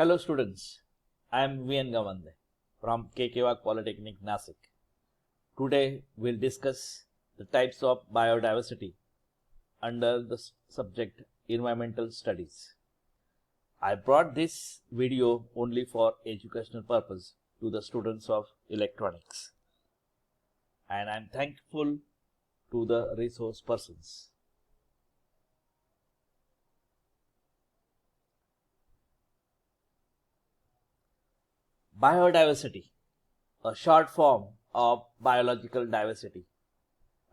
Hello students, I am VN Gavande from KKWAG Polytechnic, Nasik. Today we'll discuss the types of biodiversity under the subject Environmental Studies. I brought this video only for educational purpose to the students of electronics, and I am thankful to the resource persons. Biodiversity, a short form of biological diversity,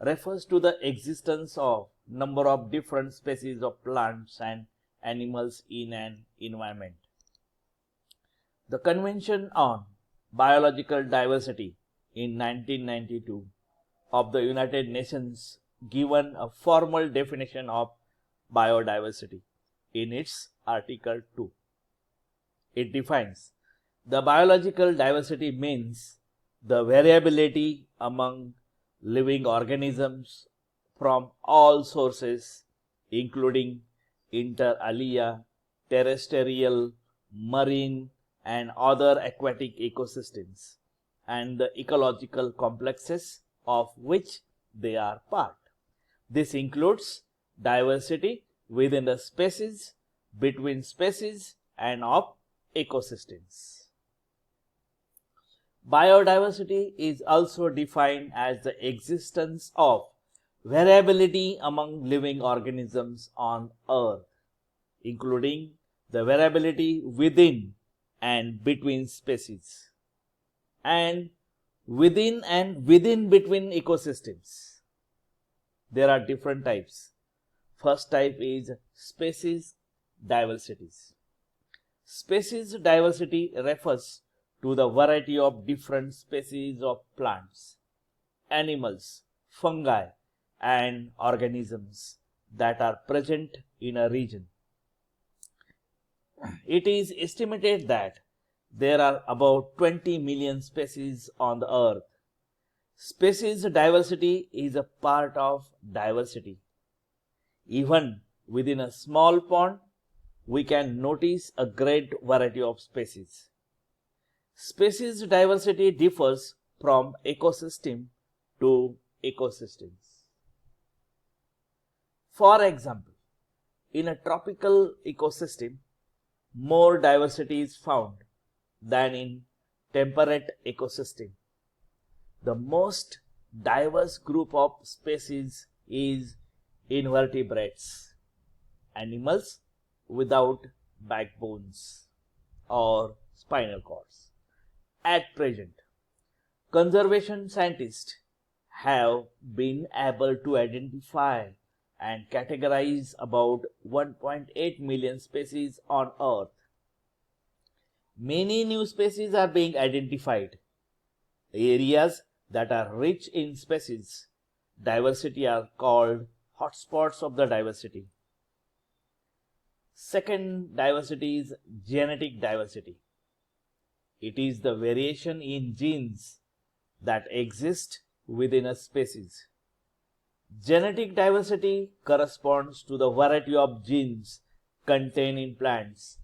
refers to the existence of number of different species of plants and animals in an environment. The Convention on Biological Diversity in 1992 of the United Nations given a formal definition of biodiversity in its Article 2. It defines the biological diversity means the variability among living organisms from all sources, including inter alia, terrestrial, marine, and other aquatic ecosystems, and the ecological complexes of which they are part. This includes diversity within the species, between species, and of ecosystems. Biodiversity is also defined as the existence of variability among living organisms on Earth, including the variability within and between species, and within between ecosystems. There are different types. First type is species diversity. Species diversity refers to the variety of different species of plants, animals, fungi, and organisms that are present in a region. It is estimated that there are about 20 million species on the earth. Species diversity is a part of diversity. Even within a small pond, we can notice a great variety of species. Species diversity differs from ecosystem to ecosystems. For example, in a tropical ecosystem, more diversity is found than in temperate ecosystem. The most diverse group of species is invertebrates, animals without backbones or spinal cords. At present, conservation scientists have been able to identify and categorize about 1.8 million species on Earth. Many new species are being identified. Areas that are rich in species diversity are called hotspots of the diversity. Second diversity is genetic diversity. It is the variation in genes that exist within a species. Genetic diversity corresponds to the variety of genes contained in plants,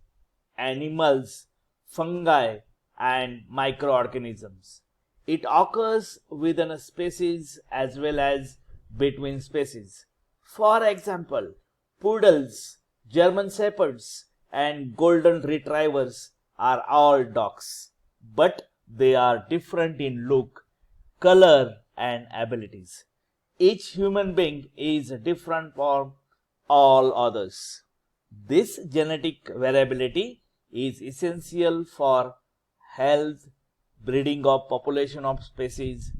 animals, fungi, and microorganisms. It occurs within a species as well as between species. For example, poodles, German shepherds, and golden retrievers are all dogs, but they are different in look, color, and abilities. Each human being is different from all others. This genetic variability is essential for health, breeding of population of species.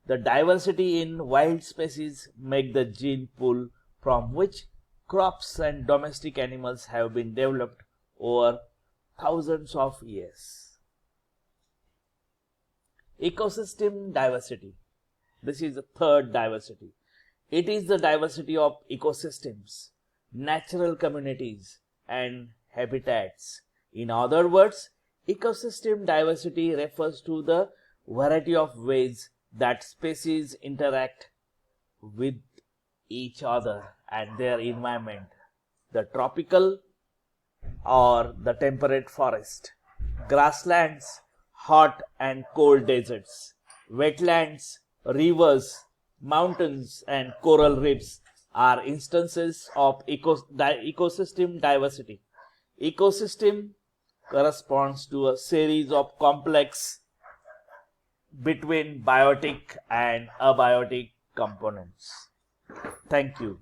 The diversity in wild species make the gene pool from which crops and domestic animals have been developed over thousands of years. Ecosystem diversity. This is the third diversity. It is the diversity of ecosystems, natural communities, and habitats. In other words, ecosystem diversity refers to the variety of ways that species interact with each other and their environment. The tropical or the temperate forest. Grasslands, hot and cold deserts. Wetlands, rivers, mountains, and coral reefs are instances of ecosystem diversity. Ecosystem corresponds to a series of complex between biotic and abiotic components. Thank you.